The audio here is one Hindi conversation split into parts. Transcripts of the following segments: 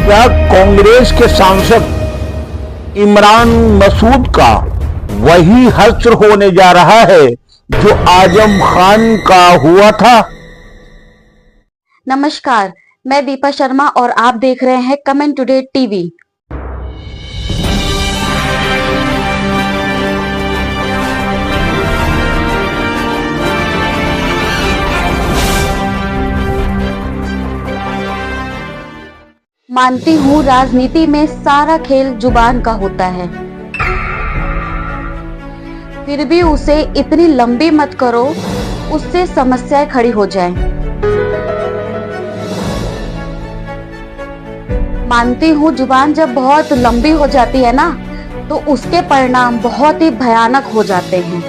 क्या कांग्रेस के सांसद इमरान मसूद का वही हश्र होने जा रहा है जो आजम खान का हुआ था? नमस्कार, मैं दीपा शर्मा और आप देख रहे हैं कमेंट टुडे टीवी। मानती हूँ राजनीति में सारा खेल जुबान का होता है, फिर भी उसे इतनी लंबी मत करो, उससे समस्याएं खड़ी हो जाएं। मानती हूँ जुबान जब बहुत लंबी हो जाती है ना, तो उसके परिणाम बहुत ही भयानक हो जाते हैं।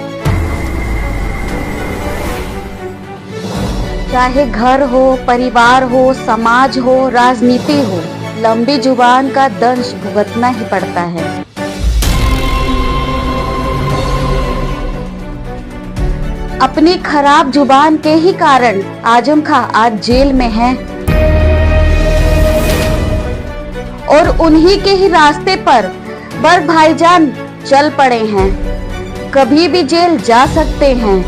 चाहे घर हो, परिवार हो, समाज हो, राजनीति हो, लंबी जुबान का दंश भुगतना ही पड़ता है। अपनी खराब जुबान के ही कारण आजम खां आज जेल में है और उन्हीं के ही रास्ते पर बर्क भाईजान चल पड़े हैं। कभी भी जेल जा सकते हैं।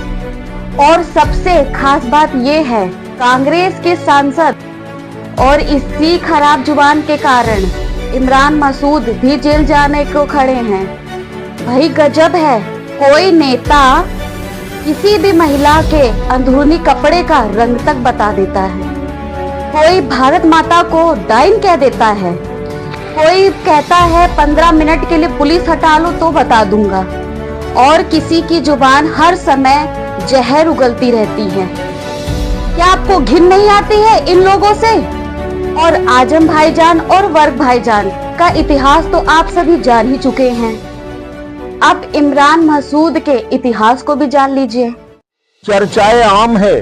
और सबसे खास बात यह है, कांग्रेस के सांसद और इसी खराब जुबान के कारण इमरान मसूद भी जेल जाने को खड़े हैं। भाई गजब है, कोई नेता किसी भी महिला के अंदरूनी कपड़े का रंग तक बता देता है, कोई भारत माता को डाइन कह देता है, कोई कहता है 15 मिनट के लिए पुलिस हटा लो तो बता दूंगा, और किसी की जुबान हर समय जहर उगलती रहती है। क्या आपको घिन नहीं आती है इन लोगों से? और आजम भाईजान और वर्क भाईजान का इतिहास तो आप सभी जान ही चुके हैं। अब इमरान मसूद के इतिहास को भी जान लीजिए। चर्चाएं आम है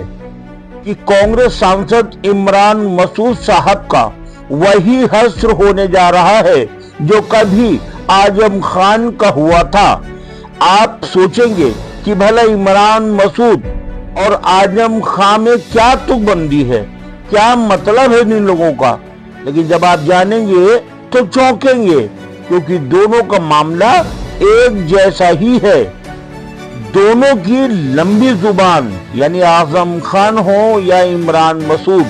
कि कांग्रेस सांसद इमरान मसूद साहब का वही हश्र होने जा रहा है जो कभी आजम खान का हुआ था। आप सोचेंगे कि भला इमरान मसूद और आजम खान में क्या तुकबंदी है, क्या मतलब है इन लोगों का, लेकिन जब आप जानेंगे तो चौंकेंगे, क्योंकि दोनों का मामला एक जैसा ही है। दोनों की लंबी जुबान, यानी आजम खान हो या इमरान मसूद,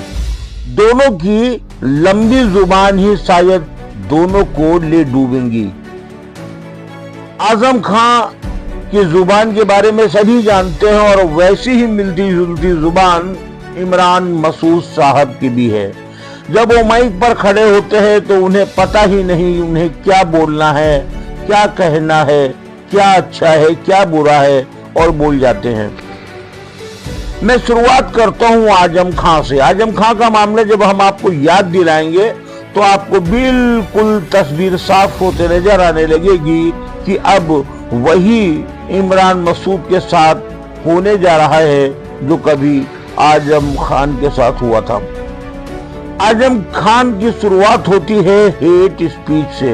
दोनों की लंबी जुबान ही शायद दोनों को ले डूबेंगी। आजम खान की जुबान के बारे में सभी जानते हैं और वैसी ही मिलती जुलती जुबान इमरान मसूद साहब की भी है। जब वो माइक पर खड़े होते हैं तो उन्हें पता ही नहीं उन्हें क्या बोलना है, क्या कहना है, क्या अच्छा है, क्या बुरा है, और बोल जाते हैं। मैं शुरुआत करता हूं आजम खान से। आजम खान का मामला जब हम आपको याद दिलाएंगे तो आपको बिल्कुल तस्वीर साफ होते नजर आने लगेगी कि अब वही इमरान मसूद के साथ होने जा रहा है जो कभी आजम खान के साथ हुआ था। आजम खान की शुरुआत होती है हेट स्पीच से।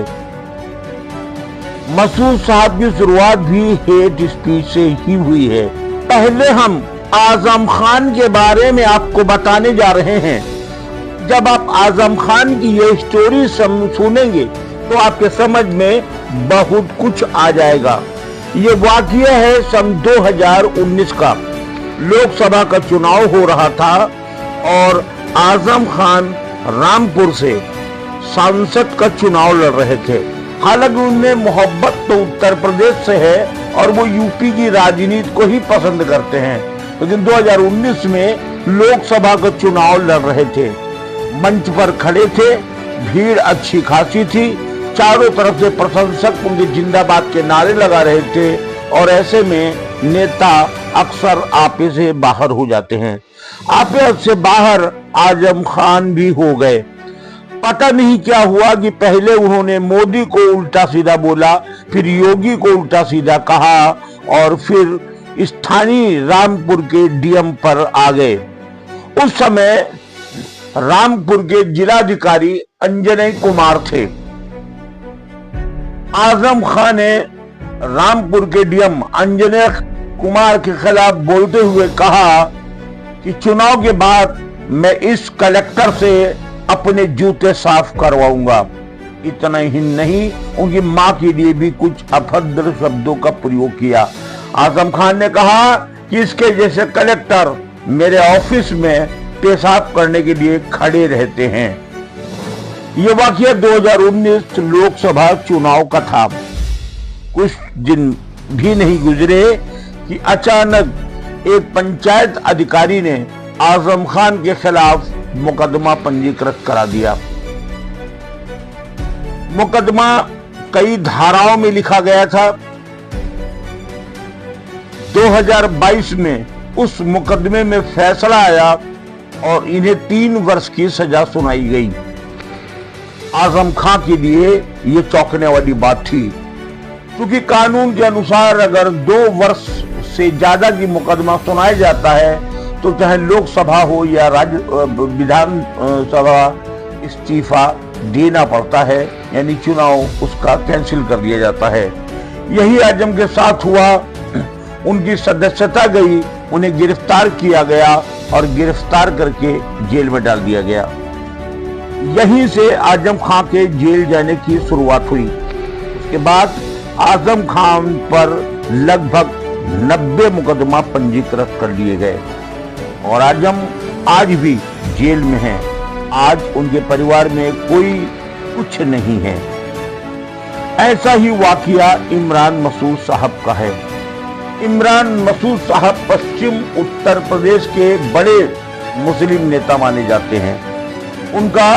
मसूद साहब की शुरुआत भी हेट स्पीच से ही हुई है। पहले हम आजम खान के बारे में आपको बताने जा रहे हैं। जब आप आजम खान की ये स्टोरी सुनेंगे तो आपके समझ में बहुत कुछ आ जाएगा। ये वाकया है सन 2019 का। लोकसभा का चुनाव हो रहा था और आजम खान रामपुर से सांसद का चुनाव लड़ रहे थे। हालांकि उनमें मोहब्बत तो उत्तर प्रदेश से है और वो यूपी की राजनीति को ही पसंद करते हैं, लेकिन 2019 में लोकसभा का चुनाव लड़ रहे थे। मंच पर खड़े थे, भीड़ अच्छी खासी थी, चारों तरफ से प्रशंसक उनके जिंदाबाद के नारे लगा रहे थे, और ऐसे में नेता अक्सर आपे से बाहर हो जाते हैं। आपे से बाहर आजम खान भी हो गए। पता नहीं क्या हुआ कि पहले उन्होंने मोदी को उल्टा सीधा बोला, फिर योगी को उल्टा सीधा कहा, और फिर स्थानीय रामपुर के डीएम पर आ गए। उस समय रामपुर के जिलाधिकारी अंजनय कुमार थे। आजम खान ने रामपुर के डीएम अंजनय कुमार के खिलाफ बोलते हुए कहा कि चुनाव के बाद मैं इस कलेक्टर से अपने जूते साफ करवाऊंगा। इतना ही नहीं, उनकी मां के लिए भी कुछ अभद्र शब्दों का प्रयोग किया। आजम खान ने कहा कि इसके जैसे कलेक्टर मेरे ऑफिस में पेशाब करने के लिए खड़े रहते हैं। यह वाकया 2019 लोकसभा चुनाव का था। कुछ दिन भी नहीं गुजरे कि अचानक एक पंचायत अधिकारी ने आजम खान के खिलाफ मुकदमा पंजीकृत करा दिया। मुकदमा कई धाराओं में लिखा गया था। 2022 में उस मुकदमे में फैसला आया और इन्हें 3 वर्ष की सजा सुनाई गई। आजम खान के लिए यह चौंकने वाली बात थी, क्योंकि कानून के अनुसार अगर 2 वर्ष से ज्यादा की मुकदमा सुनाया जाता है तो चाहे लोकसभा हो या विधानसभा इस्तीफा देना पड़ता है, यानी चुनाव उसका कैंसिल कर दिया जाता है। यही आजम के साथ हुआ। उनकी सदस्यता गई, उन्हें गिरफ्तार किया गया और गिरफ्तार करके जेल में डाल दिया गया। यहीं से आजम खान के जेल जाने की शुरुआत हुई। उसके बाद आजम खान पर लगभग 90 मुकदमा पंजीकृत कर लिए गए और आजम आज भी जेल में हैं। आज उनके परिवार में कोई कुछ नहीं है। ऐसा ही वाकया इमरान मसूद साहब का है। इमरान मसूद साहब पश्चिम उत्तर प्रदेश के बड़े मुस्लिम नेता माने जाते हैं। उनका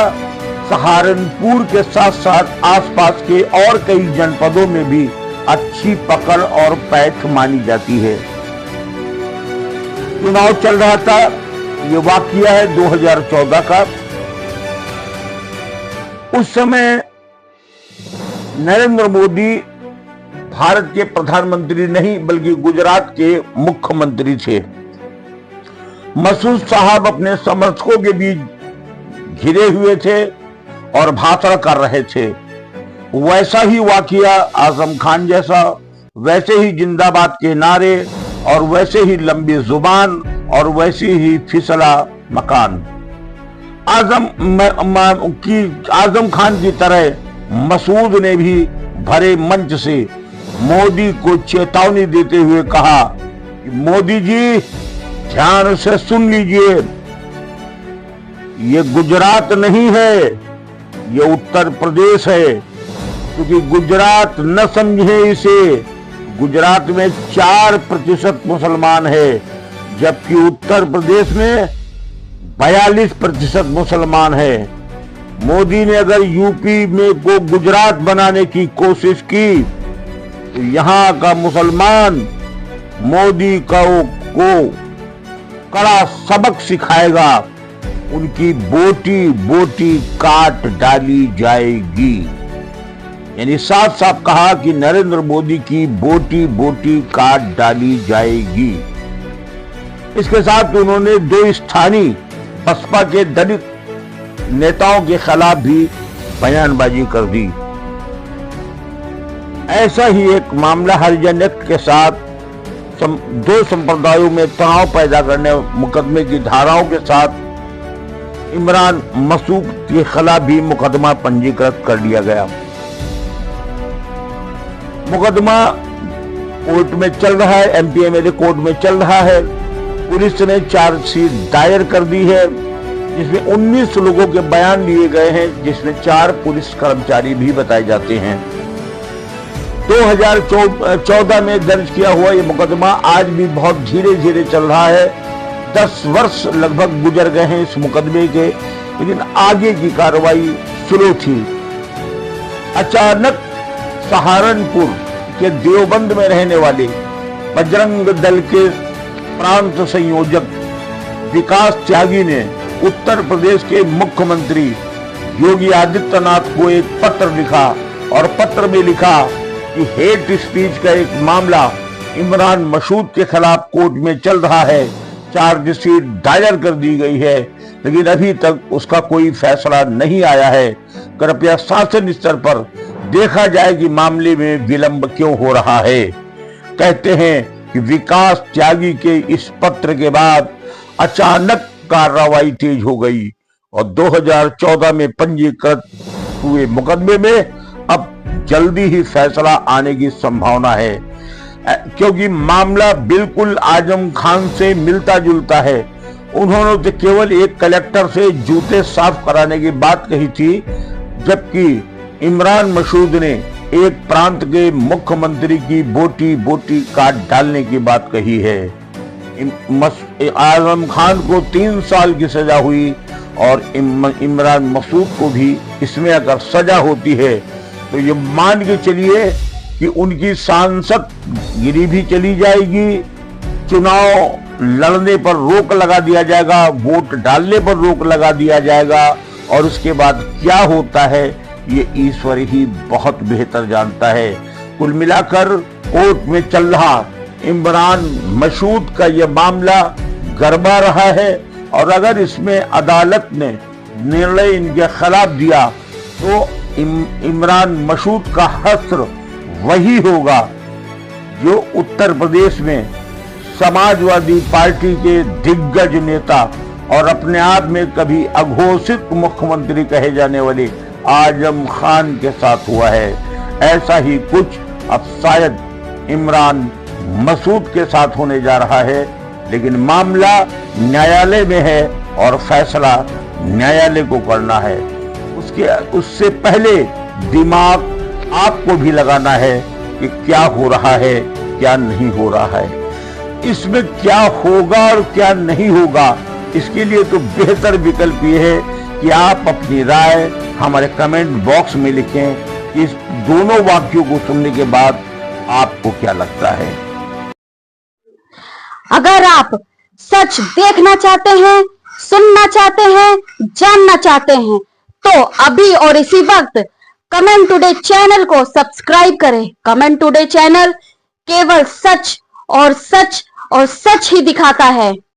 सहारनपुर के साथ साथ आसपास के और कई जनपदों में भी अच्छी पकड़ और पैठ मानी जाती है। चुनाव चल रहा था, ये वाकया है 2014 का। उस समय नरेंद्र मोदी भारत के प्रधानमंत्री नहीं बल्कि गुजरात के मुख्यमंत्री थे। मसूद साहब अपने समर्थकों के बीच घिरे हुए थे और भाषण कर रहे थे। वैसा ही वाकया आजम खान जैसा, वैसे ही जिंदाबाद के नारे और वैसे ही लंबी जुबान और वैसे ही फिसला मकान। आजम खान की तरह मसूद ने भी भरे मंच से मोदी को चेतावनी देते हुए कहा कि मोदी जी ध्यान से सुन लीजिए, ये गुजरात नहीं है, ये उत्तर प्रदेश है। क्योंकि गुजरात न समझे इसे, गुजरात में 4% मुसलमान है, जबकि उत्तर प्रदेश में 42% मुसलमान है। मोदी ने अगर यूपी में को गुजरात बनाने की कोशिश की तो यहाँ का मुसलमान मोदी को कड़ा सबक सिखाएगा, उनकी बोटी बोटी काट डाली जाएगी। यानी साफ साफ कहा कि नरेंद्र मोदी की बोटी बोटी काट डाली जाएगी। इसके साथ उन्होंने 2 स्थानीय बसपा के दलित नेताओं के खिलाफ भी बयानबाजी कर दी। ऐसा ही एक मामला हरिजन एक्ट के साथ 2 संप्रदायों में तनाव पैदा करने मुकदमे की धाराओं के साथ इमरान मसूद के खिलाफ भी मुकदमा पंजीकृत कर लिया गया। मुकदमा कोर्ट में चल रहा है, एमपीएमएलए कोर्ट में चल रहा है। पुलिस ने चार्जशीट दायर कर दी है, जिसमें 19 लोगों के बयान लिए गए हैं, जिसमें 4 पुलिस कर्मचारी भी बताए जाते हैं। 2014 में दर्ज किया हुआ ये मुकदमा आज भी बहुत धीरे धीरे चल रहा है। 10 वर्ष लगभग गुजर गए हैं इस मुकदमे के, लेकिन आगे की कार्रवाई स्लो थी। अचानक सहारनपुर के देवबंद में रहने वाले बजरंग दल के प्रांत संयोजक विकास त्यागी ने उत्तर प्रदेश के मुख्यमंत्री योगी आदित्यनाथ को एक पत्र लिखा और पत्र में लिखा कि हेट स्पीच का एक मामला इमरान मसूद के खिलाफ कोर्ट में चल रहा है, चार्जशीट दायर कर दी गई है, लेकिन अभी तक उसका कोई फैसला नहीं आया है। कृपया शासन स्तर पर देखा जाए कि मामले में विलंब क्यों हो रहा है। कहते हैं कि विकास त्यागी के इस पत्र के बाद अचानक कार्रवाई तेज हो गई और 2014 में पंजीकृत हुए मुकदमे में अब जल्दी ही फैसला आने की संभावना है, क्योंकि मामला बिल्कुल आजम खान से मिलता जुलता है। उन्होंने तो केवल एक कलेक्टर से जूते साफ कराने की बात कही थी, जबकि इमरान मसूद ने एक प्रांत के मुख्यमंत्री की बोटी बोटी काट डालने की बात कही है। आजम खान को 3 साल की सजा हुई और इमरान मसूद को भी इसमें अगर सजा होती है तो ये मान के चलिए कि उनकी सांसद गिरी भी चली जाएगी, चुनाव लड़ने पर रोक लगा दिया जाएगा, वोट डालने पर रोक लगा दिया जाएगा, और उसके बाद क्या होता है ये ईश्वर ही बहुत बेहतर जानता है। कुल मिलाकर कोर्ट में चल रहा इमरान मसूद का यह मामला गड़बड़ा रहा है, और अगर इसमें अदालत ने निर्णय इनके खिलाफ दिया तो इमरान मसूद का हश्र वही होगा जो उत्तर प्रदेश में समाजवादी पार्टी के दिग्गज नेता और अपने आप में कभी अघोषित मुख्यमंत्री कहे जाने वाले आजम खान के साथ हुआ है। ऐसा ही कुछ अब शायद इमरान मसूद के साथ होने जा रहा है, लेकिन मामला न्यायालय में है और फैसला न्यायालय को करना है। उससे पहले दिमाग आपको भी लगाना है कि क्या हो रहा है, क्या नहीं हो रहा है, इसमें क्या होगा और क्या नहीं होगा। इसके लिए तो बेहतर विकल्प ये है कि आप अपनी राय हमारे कमेंट बॉक्स में लिखें कि इस दोनों वाक्यों को सुनने के बाद आपको क्या लगता है। अगर आप सच देखना चाहते हैं, सुनना चाहते हैं, जानना चाहते हैं, तो अभी और इसी वक्त कमेंट टुडे चैनल को सब्सक्राइब करें। कमेंट टुडे चैनल केवल सच और सच और सच ही दिखाता है।